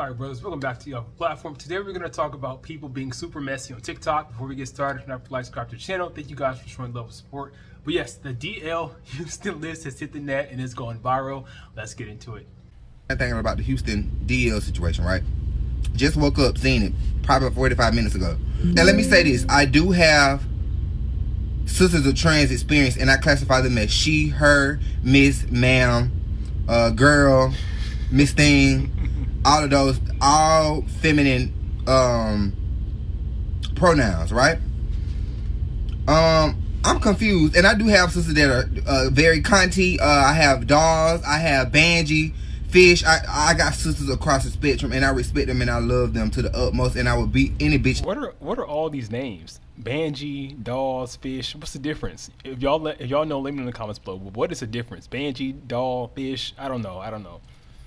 All right, brothers, welcome back to your platform. Today we're going to talk about people being super messy on TikTok. Before we get started, don't forget to like, subscribe to the channel. Thank you guys for showing love and support. But yes, the DL Houston list has hit the net and it's going viral. Let's get into it. I'm thinking about the Houston DL situation, right? Just woke up seeing it probably 45 minutes ago. Now let me say this. I do have sisters of trans experience, and I classify them as she, her, miss, ma'am, girl, miss thing, all of those, all feminine pronouns, right? I'm confused, and I do have sisters that are very cunty. I have dolls, I have Banji, fish. I got sisters across the spectrum, and I respect them and I love them to the utmost, and I would beat any bitch. What are all these names? Banji, dolls, fish. What's the difference? If y'all know, let me know in the comments below. What is the difference? Banji, doll, fish. I don't know.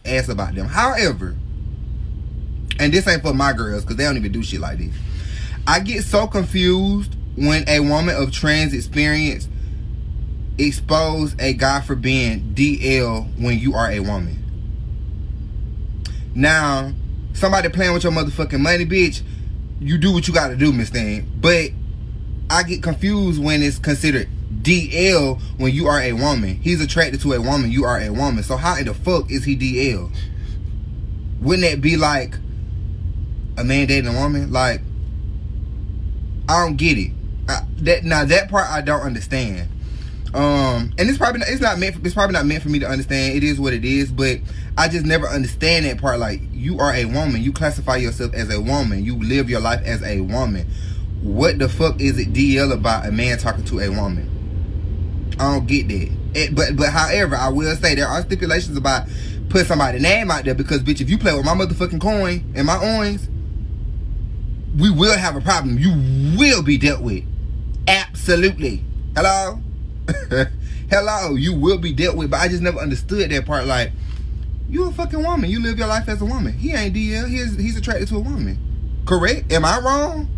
Ask about them. However, and this ain't for my girls because they don't even do shit like this. I get so confused when a woman of trans experience expose a guy for being DL when you are a woman. Now, somebody playing with your motherfucking money, bitch, you do what you gotta do, Miss Thing. But I get confused when it's considered DL when you are a woman. He's attracted to a woman, you are a woman. So how in the fuck is he DL? Wouldn't that be like a man dating a woman? Like, I don't get it. That part I don't understand. And it's probably not meant for me to understand. It is what it is, but I just never understand that part. Like, you are a woman, you classify yourself as a woman, you live your life as a woman. What the fuck is it DL about a man talking to a woman? I don't get that. But however, I will say there are stipulations about putting somebody's name out there, because bitch, if you play with my motherfucking coin and my oins, we will have a problem. You will be dealt with. Absolutely. Hello? Hello, you will be dealt with. But I just never understood that part. Like, you a fucking woman, you live your life as a woman. He ain't DL, he's attracted to a woman. Correct? Am I wrong?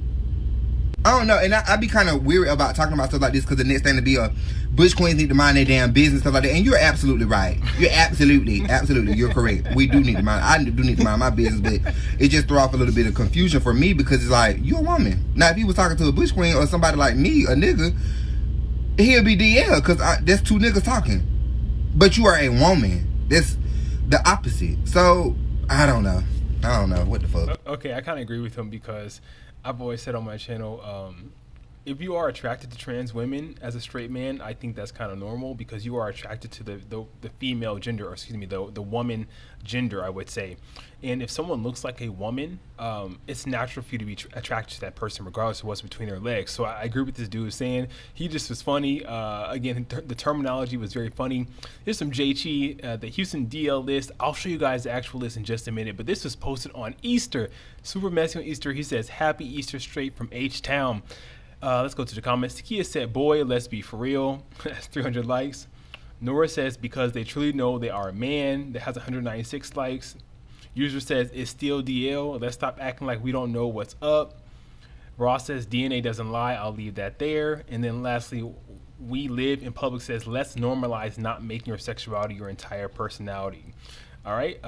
I don't know. And I be kind of weary about talking about stuff like this, because the next thing to be a Bush queens need to mind their damn business, stuff like that. And you're absolutely right. You're absolutely, you're correct. We do need to mind. I do need to mind my business, but it just throw off a little bit of confusion for me, because it's like, you're a woman. Now, if he was talking to a Bush queen or somebody like me, a nigga, he'll be DL, because that's two niggas talking. But you are a woman. That's the opposite. So I don't know what the fuck. Okay, I kind of agree with him, because I've always said on my channel, if you are attracted to trans women as a straight man, I think that's kind of normal, because you are attracted to the female gender, or excuse me, the woman gender, I would say. And if someone looks like a woman, it's natural for you to be attracted to that person regardless of what's between their legs. So I agree with this dude saying. He just was funny. Again, the terminology was very funny. Here's some JT, the Houston DL list. I'll show you guys the actual list in just a minute, but this was posted on Easter. Super messy on Easter. He says, "Happy Easter straight from H-Town." Let's go to the comments. Takia said, "Boy, let's be for real." That's 300 likes. Nora says, "Because they truly know they are a man." That has 196 likes. User says, "It's still DL. Let's stop acting like we don't know what's up." Ross says, "DNA doesn't lie. I'll leave that there." And then lastly, We Live in Public says, "Let's normalize not making your sexuality your entire personality." All right.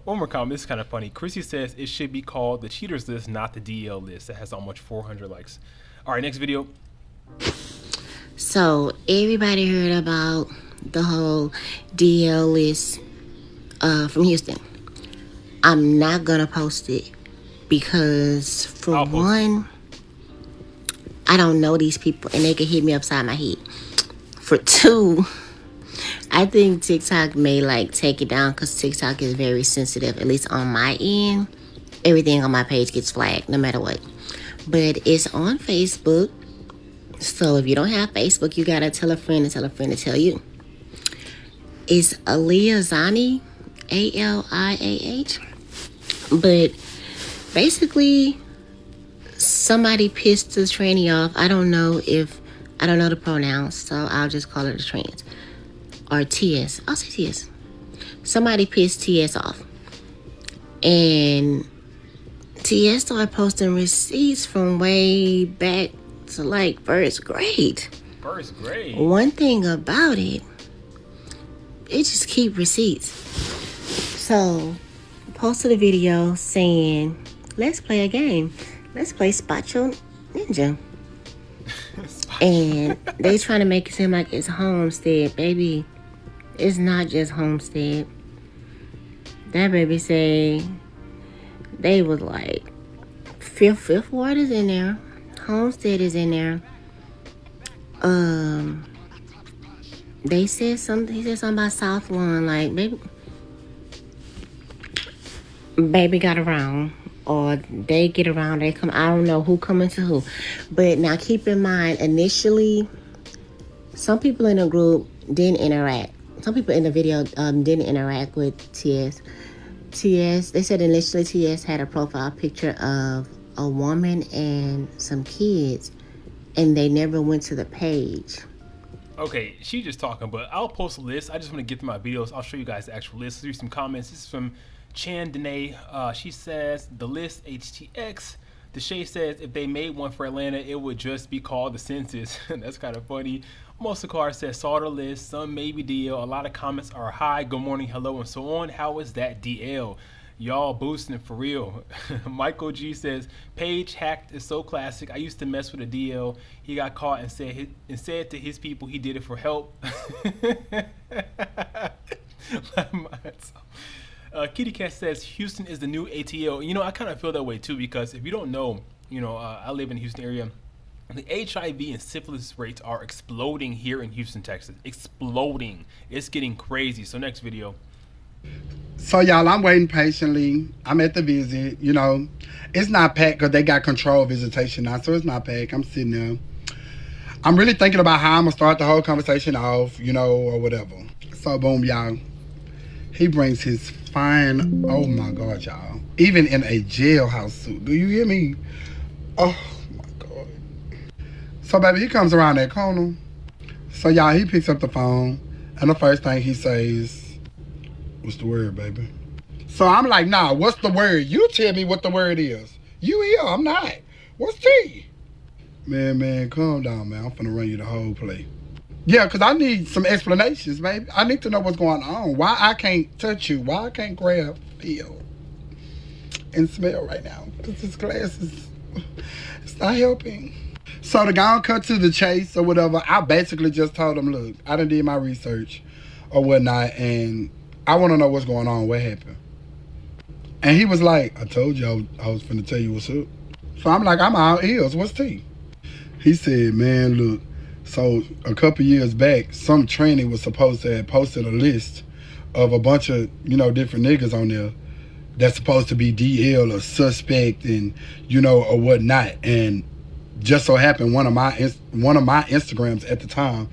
One more comment. This is kind of funny. Chrissy says, "It should be called the cheaters list, not the DL list." That has almost 400 likes. All right, next video. So everybody heard about the whole DL list from Houston. I'm not gonna post it because, for one, I don't know these people and they can hit me upside my head. For two, I think TikTok may take it down, because TikTok is very sensitive, at least on my end. Everything on my page gets flagged no matter what. But it's on Facebook. So if you don't have Facebook, you gotta tell a friend and tell a friend to tell you. It's Aliyah Zani, ALIAH. But basically, somebody pissed the tranny off. I don't know the pronouns, so I'll just call it a trans. Or TS. I'll say TS. Somebody pissed TS off. And TS started posting receipts from way back to first grade. First grade? One thing about it, they just keep receipts. So posted a video saying, let's play a game. Let's play Spot Your Ninja. And they trying to make it seem like it's Homestead. Baby, it's not just Homestead. That baby say they was like, Fifth Ward is in there. Homestead is in there. They said something. He said something about South Lawn. Like, baby got around, or they get around. They come. I don't know who coming to who, but now keep in mind. Initially, some people in the group didn't interact. Some people in the video didn't interact with TS. They said initially TS had a profile picture of a woman and some kids, and they never went to the page. Okay, she just talking, but I'll post a list. I just want to get to my videos. I'll show you guys the actual list. Let's read some comments. This is from Chan Danae. She says, the list HTX. Deshay says, if they made one for Atlanta, it would just be called the census. That's kind of funny. Mostakar says, saw the list. Some maybe DL. A lot of comments are hi, good morning, hello, and so on. How is that DL? Y'all boosting for real. Michael G says, Page hacked is so classic. I used to mess with a DL. He got caught and said to his people he did it for help. Kitty Cat says, Houston is the new ATL. You know, I kind of feel that way too, because if you don't know, I live in the Houston area. The HIV and syphilis rates are exploding here in Houston, Texas. Exploding. It's getting crazy. So next video. So y'all, I'm waiting patiently. I'm at the visit. It's not packed because they got control visitation now, so it's not packed. I'm sitting there. I'm really thinking about how I'm gonna start the whole conversation off, or whatever. So boom, y'all. He brings his fine, oh my God, y'all. Even in a jailhouse suit. Do you hear me? Oh my God. So baby, he comes around that corner. So y'all, he picks up the phone, and the first thing he says, what's the word, baby? So I'm like, nah, what's the word? You tell me what the word is. You here, I'm not. What's T? Man, calm down, man. I'm finna run you the whole play. Yeah, because I need some explanations, baby. I need to know what's going on. Why I can't touch you. Why I can't grab, feel, and smell right now. Because this glass it's not helping. So the guy cut to the chase or whatever. I basically just told him, look, I done did my research or whatnot, and I want to know what's going on. What happened? And he was like, I told you I was finna tell you what's up. So I'm like, I'm all ears. What's T? He said, man, look, so a couple years back, some tranny was supposed to have posted a list of a bunch of, different niggas on there that's supposed to be DL or suspect and, or whatnot. And just so happened one of my Instagrams at the time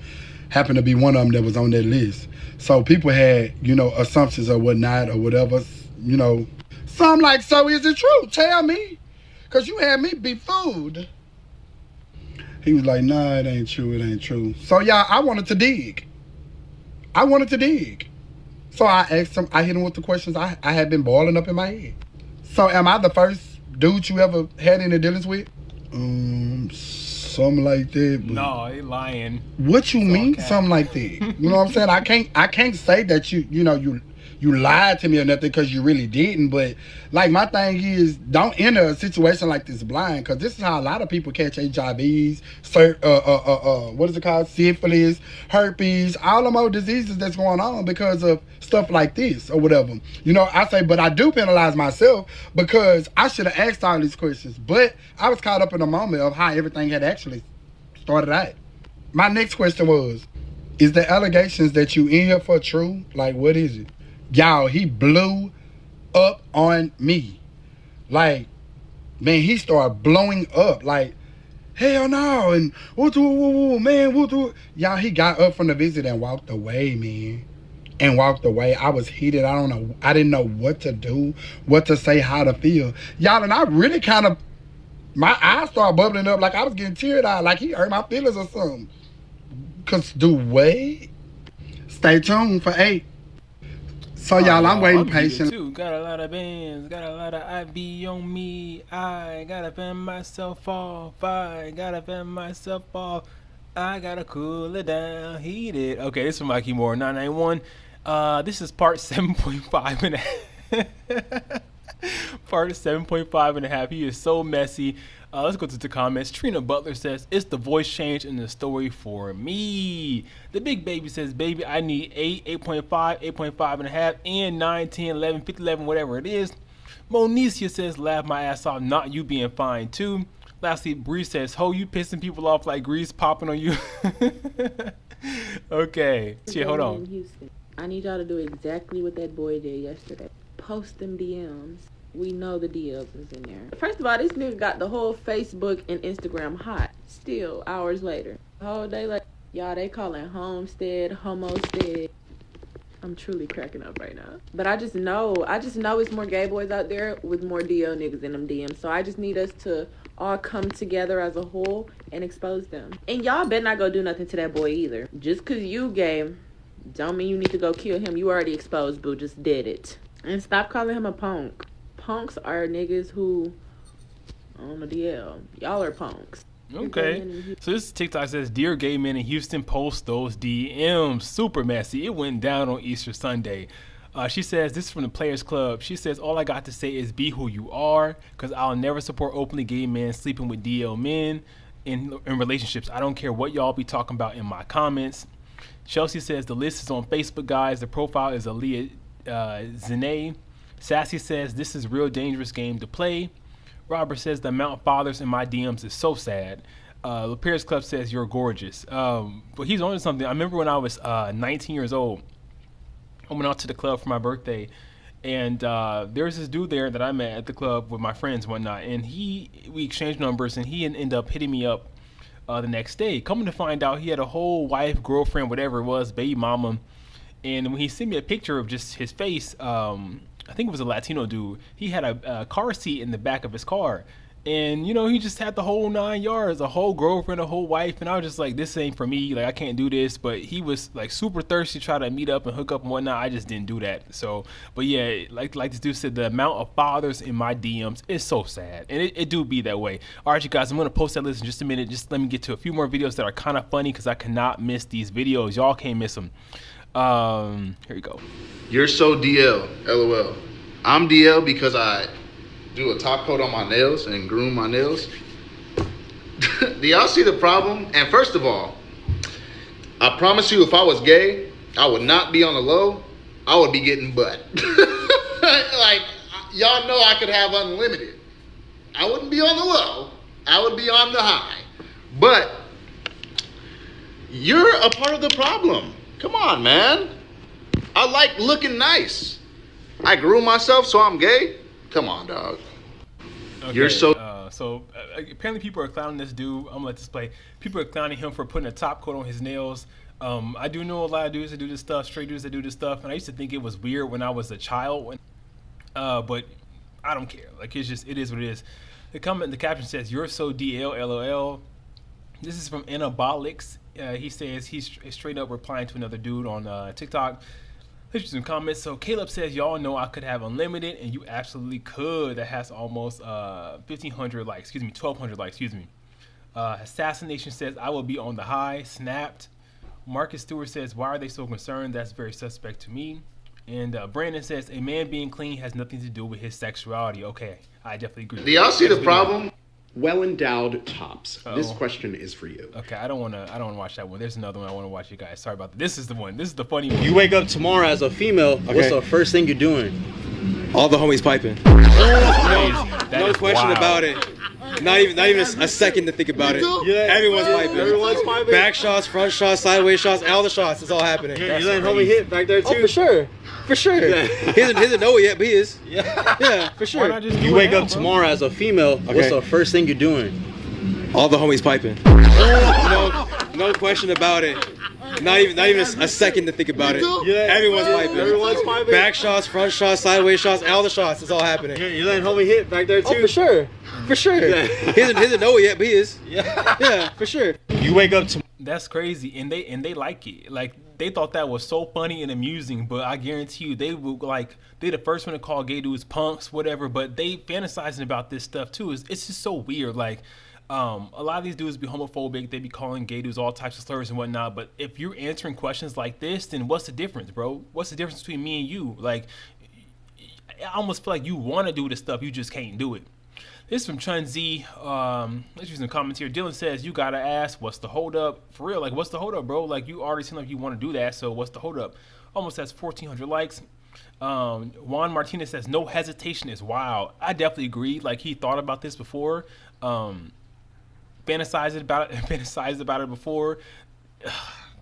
happened to be one of them that was on that list. So people had, assumptions or whatnot or whatever, So I'm like, so is it true? Tell me. Because you had me befooled. He was like, nah, it ain't true. So, y'all, I wanted to dig. So I asked him, I hit him with the questions I had been boiling up in my head. So am I the first dude you ever had any dealings with? Something like that. But no, he lying. What you mean, something like that? You know what I'm saying? I can't say that you lied to me or nothing because you really didn't. But like my thing is, don't enter a situation like this blind, because this is how a lot of people catch HIVs, what is it called? Syphilis, herpes, all them old diseases that's going on because of stuff like this or whatever. I say, but I do penalize myself because I should have asked all these questions. But I was caught up in the moment of how everything had actually started out. My next question was, is the allegations that you in here for true? Like, what is it? Y'all, he blew up on me. Like, man, he started blowing up. Like, hell no. And man. Y'all, he got up from the visit and walked away, man. I was heated. I didn't know what to do, what to say, how to feel. Y'all, and I really kind of, my eyes started bubbling up like I was getting teary-eyed, like he hurt my feelings or something. Cause wait. Stay tuned for 8. So y'all, I'm waiting patiently. Got a lot of bands, got a lot of IV on me. I gotta fan myself off. I gotta cool it down, heat it. Okay, this is from Mikey Moore 991. This is part 7.5 and Part 7.5 He is so messy. Let's go to the comments. Trina Butler says, it's the voice change in the story for me. The Big Baby says, baby, I need 8, 8.5, 8.5 and 9, 10, 11, 50, 11, whatever it is. Monicia says, laugh my ass off, not you being fine too. Lastly, Bree says, ho, you pissing people off like grease popping on you. Okay. Shit, hold on. Houston. I need y'all to do exactly what that boy did yesterday. Post them DMs. We know the DLs is in there. First of all, this nigga got the whole Facebook and Instagram hot. Still, hours later. The whole day like, y'all, they calling Homestead, Homostead. I'm truly cracking up right now. But I just know it's more gay boys out there with more DL niggas in them DMs. So I just need us to all come together as a whole and expose them. And y'all better not go do nothing to that boy either. Just cause you gay, don't mean you need to go kill him. You already exposed, boo. Just did it. And stop calling him a punk. Punks are niggas who on the DL. Y'all are punks. Okay. So this TikTok says, dear gay men in Houston, post those DMs. Super messy. It went down on Easter Sunday. She says, this is from the Players Club. She says, all I got to say is be who you are, because I'll never support openly gay men sleeping with DL men in relationships. I don't care what y'all be talking about in my comments. Chelsea says, the list is on Facebook, guys. The profile is Aaliyah Zane. Sassy says, this is a real dangerous game to play. Robert says, the amount of fathers in my DMs is so sad. The Players Club says, you're gorgeous. But he's on to something. I remember when I was 19 years old, I went out to the club for my birthday, and there's this dude there that I met at the club with my friends and whatnot, and we exchanged numbers, and he ended up hitting me up the next day. Coming to find out, he had a whole wife, girlfriend, whatever it was, baby mama, and when he sent me a picture of just his face, I think it was a Latino dude, he had a car seat in the back of his car. And, you know, he just had the whole 9 yards, a whole girlfriend, a whole wife. And I was just like, this ain't for me. Like, I can't do this. But he was, like, super thirsty to try to meet up and hook up and whatnot. I just didn't do that. So, but yeah, like this dude said, the amount of fathers in my DMs is so sad. And it do be that way. All right, you guys, I'm going to post that list in just a minute. Just let me get to a few more videos that are kind of funny because I cannot miss these videos. Y'all can't miss them. Here you go. You're so DL, LOL. I'm DL because I do a top coat on my nails and groom my nails. Do y'all see the problem? And first of all, I promise you, if I was gay, I would not be on the low. I would be getting butt. Like, y'all know I could have unlimited. I wouldn't be on the low. I would be on the high. But you're a part of the problem. Come on, man. I like looking nice. I groom myself, so I'm gay. Come on, dog. Okay, You're so... apparently people are clowning this dude. I'm gonna let this play. People are clowning him for putting a top coat on his nails. I do know a lot of dudes that do this stuff, straight dudes that do this stuff, and I used to think it was weird when I was a child. But I don't care. Like, it is what it is. The caption says, "You're so DL, LOL." This is from Anabolics. He says he's straight up replying to another dude on TikTok. Let's some comments. So Caleb says, y'all know I could have unlimited, and you absolutely could. That has almost 1,500 likes. 1,200 likes. Assassination says, I will be on the high. Snapped. Marcus Stewart says, why are they so concerned? That's very suspect to me. And Brandon says, a man being clean has nothing to do with his sexuality. Okay, I definitely agree. Do y'all see the problem? Well-endowed tops. This question is for you. Okay, I don't want to watch that one. There's another one I want to watch, you guys. Sorry about that. This is the one. This is the funny one. You wake up tomorrow as a female. Okay. What's the first thing you're doing? All the homies piping. No question about it. Not even a second to think about it. Yeah, everyone's piping. Everyone's piping. Back shots, front shots, sideways shots, all the shots. It's all happening. You letting homie hit back there too? Oh, for sure. For sure. Yeah. He doesn't know it yet, but he is. Yeah, for sure. You wake up tomorrow as a female. What's the first thing you're doing? All the homies piping. No question about it. Not even a second to think about it. Yeah, everyone's piping. Everyone's piping. Back shots, front shots, sideways shots, all the shots. It's all happening. You letting homie hit back there too? Oh, for sure. For sure. Yeah. He doesn't know it yet, but he is. Yeah, for sure. You wake up tomorrow. That's crazy, and they like it. Like, they thought that was so funny and amusing, but I guarantee you, they the first one to call gay dudes punks, whatever. But they fantasizing about this stuff too. It's just so weird. Like, a lot of these dudes be homophobic. They be calling gay dudes all types of slurs and whatnot. But if you're answering questions like this, then what's the difference, bro? What's the difference between me and you? Like, I almost feel like you want to do this stuff, you just can't do it. This is from Chun Z. Let's use some comments here. Dylan says, you gotta ask, what's the hold up? For real, like, what's the hold up, bro? Like, you already seem like you want to do that, so what's the hold up? Almost has 1,400 likes. Juan Martinez says, no hesitation is wild. I definitely agree. Like, he thought about this before. Fantasized about it before.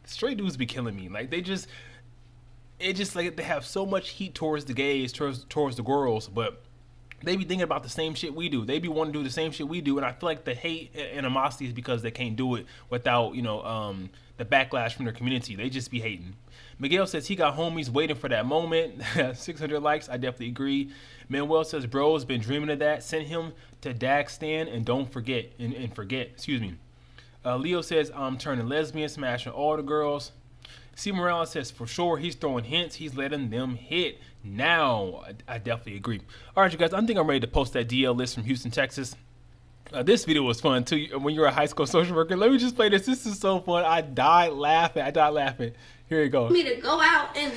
Straight dudes be killing me. Like, it just like they have so much heat towards the gays, towards the girls, but they be thinking about the same shit we do. They be wanting to do the same shit we do, and I feel like the hate and animosity is because they can't do it without, the backlash from their community. They just be hating. Miguel says he got homies waiting for that moment. 600 likes. I definitely agree. Manuel says bro's been dreaming of that. Send him to Dagestan and don't forget. And forget. Excuse me. Leo says I'm turning lesbian, smashing all the girls. C. Morales says for sure he's throwing hints. He's letting them hit now. I definitely agree. All right, you guys. I think I'm ready to post that DL list from Houston, Texas. This video was fun too. When you're a high school social worker, let me just play this. This is so fun. I died laughing. Here you go. Me to go out and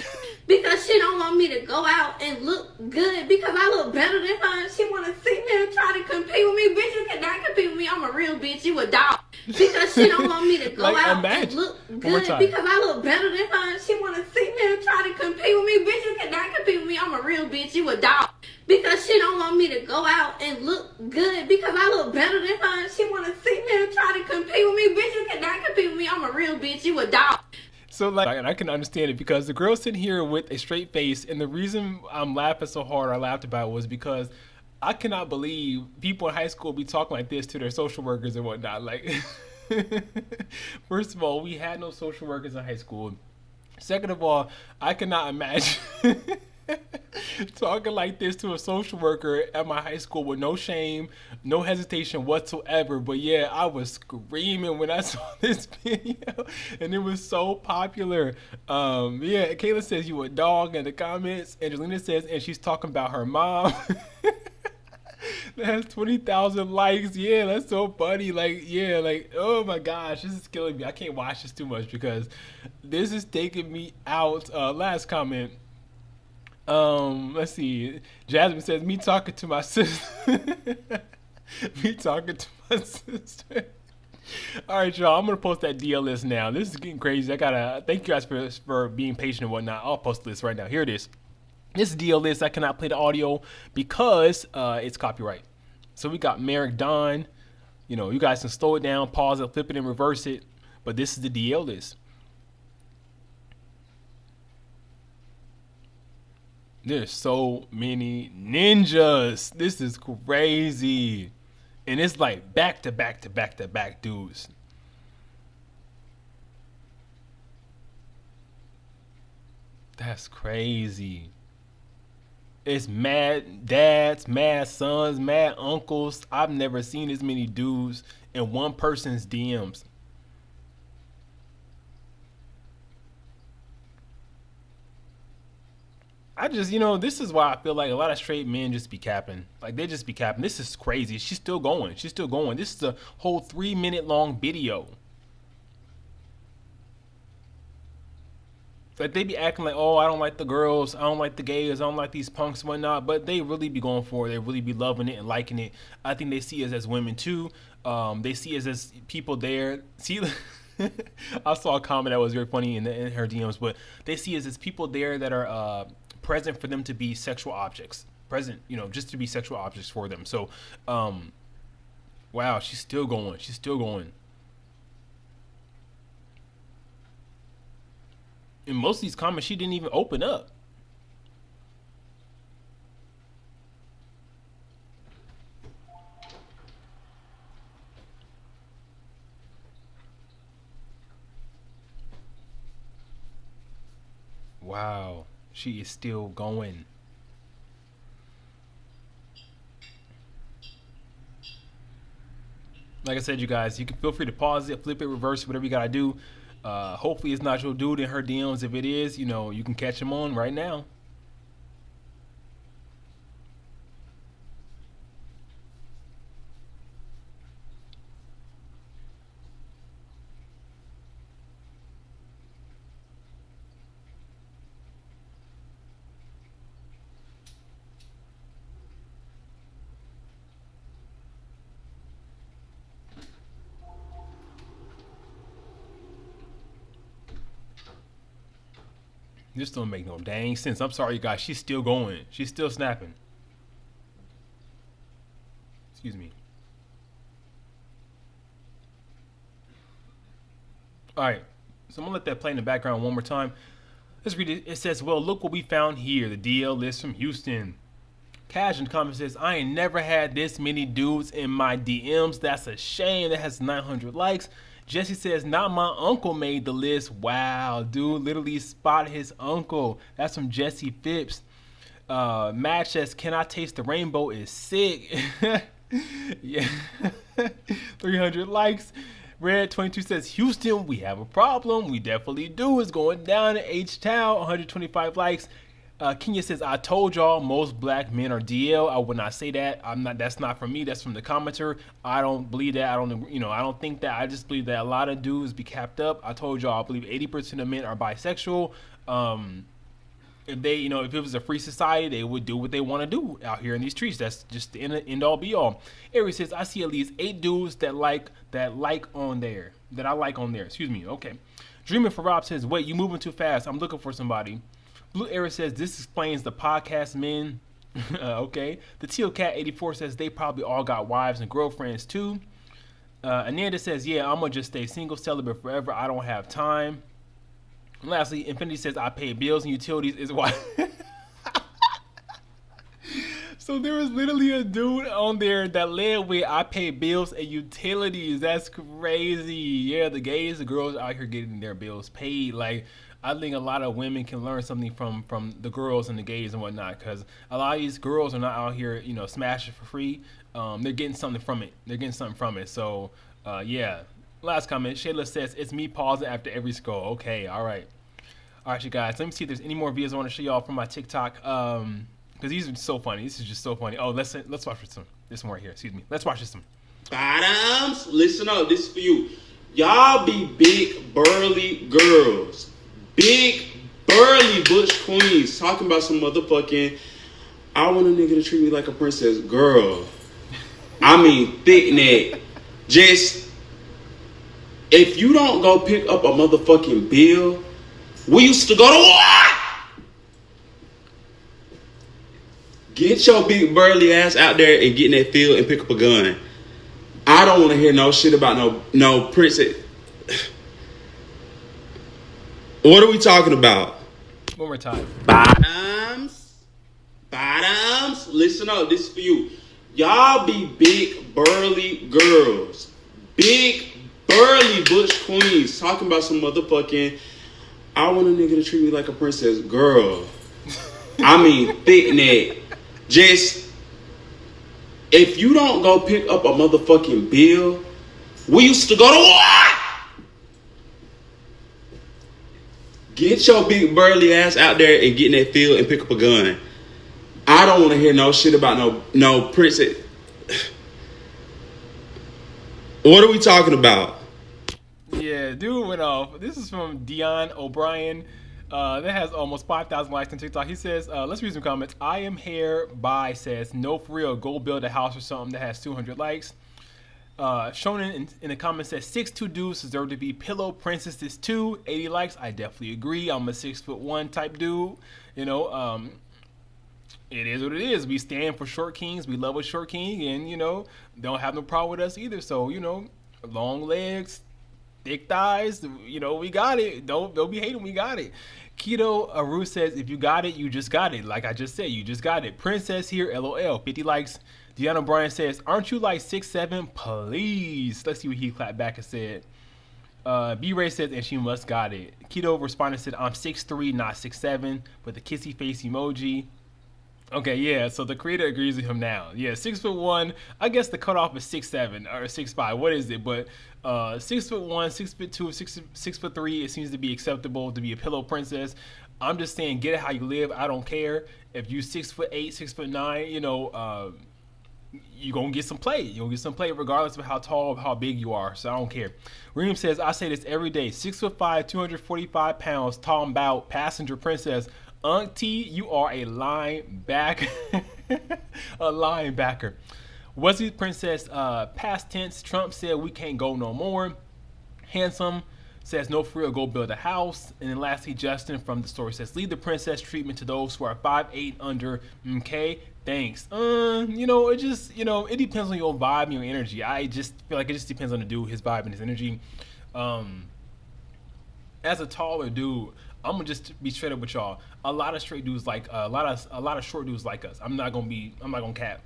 because she don't want me to go out and look good because I look better than her. And she want to see me and try to compete with me. Bitch, you cannot compete with me. I'm a real bitch. You a dog. Because she don't want me to go like, out and look good because I look better than her. And she want to see me and try to compete with me. Bitch, you cannot compete with me. I'm a real bitch. You a dog. Because she don't want me to go out and look good because I look better than her. And she want to see me and try to compete with me. Bitch, you cannot compete with me. I'm a real bitch. You a dog. So like, and I can understand it because the girl's sitting here with a straight face, and the reason I'm laughing so hard, I laughed about it, was because I cannot believe people in high school be talking like this to their social workers and whatnot. Like, first of all, we had no social workers in high school. Second of all, I cannot imagine talking like this to a social worker at my high school with no shame, no hesitation whatsoever. But yeah, I was screaming when I saw this video, and it was so popular. Yeah, Kayla says you a dog in the comments. Angelina says, and she's talking about her mom. That has 20,000 likes. Yeah, that's so funny. Like, yeah, like, oh my gosh, this is killing me. I can't watch this too much because this is taking me out. Last comment. Let's see. Jasmine says, me talking to my sister. Me talking to my sister. All right, y'all. I'm gonna post that DL list now. This is getting crazy. I gotta thank you guys for being patient and whatnot. I'll post this right now. Here it is. This DL list, I cannot play the audio because it's copyright. So we got Merrick Don. You guys can slow it down, pause it, flip it, and reverse it. But this is the DL list. There's so many ninjas. This is crazy. And it's like back to back to back to back dudes. That's crazy. It's mad dads, mad sons, mad uncles. I've never seen as many dudes in one person's DMs. I just, this is why I feel like a lot of straight men just be capping. Like, they just be capping. This is crazy. She's still going. She's still going. This is a whole 3-minute long video. Like, they be acting like, oh, I don't like the girls, I don't like the gays, I don't like these punks and whatnot, but they really be going for it. They really be loving it and liking it. I think they see us as women too. They see us as people there. See, I saw a comment that was very funny in her DMs, but they see us as people there that are present for them to be sexual objects. Present, just to be sexual objects for them. So, wow, she's still going. She's still going. In most of these comments, she didn't even open up. Wow, she is still going. Like I said, you guys, you can feel free to pause it, flip it, reverse it, whatever you gotta do. Hopefully it's not your dude in her DMs. If it is, you can catch him on right now. This don't make no dang sense. I'm sorry, you guys. She's still going. She's still snapping. Excuse me. All right. So I'm going to let that play in the background one more time. Let's read it. It says, well, look what we found here. The DL list from Houston. Cash in the comments says, I ain't never had this many dudes in my DMs. That's a shame. That has 900 likes. Jesse says, not my uncle made the list. Wow, dude, literally spot his uncle. That's from Jesse Phipps. Match says, can I taste the rainbow is sick. Yeah. 300 likes. Red 22 says, Houston, we have a problem. We definitely do. It's going down in H-Town. 125 likes. Kenya says, I told y'all most black men are DL. I would not say that. That's not from me. That's from the commenter. I don't believe that. I don't think that. I just believe that a lot of dudes be capped up. I told y'all, I believe 80% of men are bisexual. If if it was a free society, they would do what they want to do out here in these streets. That's just the end all be all. Aries says, I see at least 8 dudes that I like on there. Excuse me. Okay. Dreaming for Rob says, wait, you moving too fast. I'm looking for somebody. Blue Aries says, this explains the podcast men. Okay. The Teal Cat 84 says, they probably all got wives and girlfriends too. Ananda says, yeah, I'm going to just stay single, celibate forever. I don't have time. And lastly, Infinity says, I pay bills and utilities is why. So there was literally a dude on there that led with, I pay bills and utilities. That's crazy. Yeah, the gays, the girls out here getting their bills paid. Like, I think a lot of women can learn something from the girls and the gays and whatnot, because a lot of these girls are not out here, smashing for free. They're getting something from it. So, yeah. Last comment, Shayla says, it's me pausing after every scroll. Okay, all right. All right, you guys. Let me see if there's any more videos I want to show y'all from my TikTok. Because these are so funny. This is just so funny. Oh, let's watch this one right here. Excuse me. Let's watch this one. Bottoms, listen up. This is for you. Y'all be big, burly girls. Big, burly butch queens talking about some motherfucking, I want a nigga to treat me like a princess. Girl. I mean, thick neck. Just, if you don't go pick up a motherfucking bill, we used to go to war. Get your big burly ass out there and get in that field and pick up a gun. I don't want to hear no shit about no princess. What are we talking about? One more time. Bottoms, listen up. This is for you. Y'all be big, burly girls. Big, burly butch queens talking about some motherfucking, I want a nigga to treat me like a princess. Girl. I mean, thick neck. Just, if you don't go pick up a motherfucking bill, we used to go to war. Get your big burly ass out there and get in that field and pick up a gun. I don't want to hear no shit about no princess. What are we talking about? Yeah, dude went off. This is from Dion O'Brien. That has almost 5,000 likes on TikTok. He says, let's read some comments. I am here by says, no, for real, go build a house or something. That has 200 likes. Shonen in the comments says 6'2" dudes deserve to be pillow princesses too. 80 likes. I definitely agree. I'm a 6'1" type dude. It is what it is. We stand for short kings. We love a short king, and don't have no problem with us either. So long legs, thick thighs. We got it. Don't be hating. We got it. Keto Aru says, if you got it, you just got it. Like I just said, you just got it. Princess here. LOL. 50 likes. Deanna Bryan says, aren't you like 6'7"? Please. Let's see what he clapped back and said. B-Ray says, and she must got it. Keto responded and said, I'm 6'3", not 6'7", with the kissy face emoji. Okay, yeah, so the creator agrees with him now. Yeah, 6'1", I guess the cutoff is 6'7" or 6'5", what is it? But 6'1", 6'2", 6'3", it seems to be acceptable to be a pillow princess. I'm just saying, get it how you live. I don't care. If you 6'8", 6'9", you're going to get some play. You'll get some play regardless of how tall or how big you are. So I don't care. Reem says, I say this every day. 6'5", 245 pounds, tall and bout, passenger princess. Auntie, you are a linebacker. A linebacker. Was he princess? Past tense. Trump said we can't go no more. Handsome. says, no, for real, go build a house. And then lastly, Justin from the story says, leave the princess treatment to those who are 5'8" under. Okay, thanks. You know, it just, you know, it depends on your vibe and your energy. I just feel like it just depends on the dude, his vibe and his energy. As a taller dude, I'm gonna just be straight up with y'all. A lot of straight dudes like a lot of short dudes like us. I'm not gonna cap.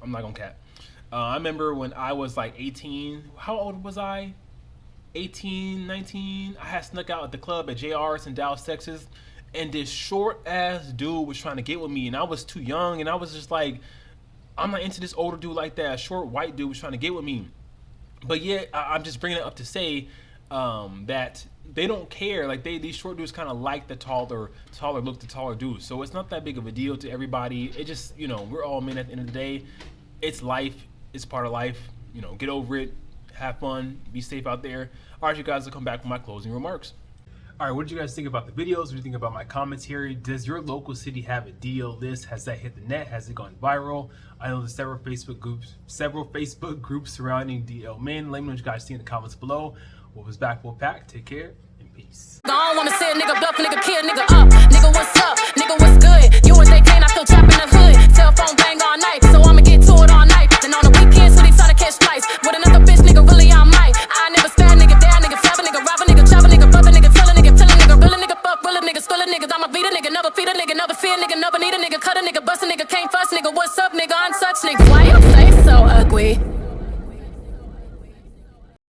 I remember when I was like 18. How old was I? 18, 19. I had snuck out at the club at JR's in Dallas, Texas, and this short ass dude was trying to get with me, and I was too young, and I was just like, I'm not into this older dude like that. A short white dude was trying to get with me. But yet, I'm just bringing it up to say that they don't care. Like these short dudes kind of like the taller dudes. So it's not that big of a deal to everybody. It just, you know, we're all men at the end of the day. It's life. It's part of life. You know, get over it. Have fun. Be safe out there. All right, you guys, will come back with my closing remarks. All right, what did you guys think about the videos? What do you think about my commentary? Does your local city have a DL list? Has that hit the net? Has it gone viral? I know there's several Facebook groups surrounding DL men. Let me know what you guys see in the comments below. What was back? We'll pack. Take care and peace. I don't wanna see a nigga bluff, nigga kill, nigga up.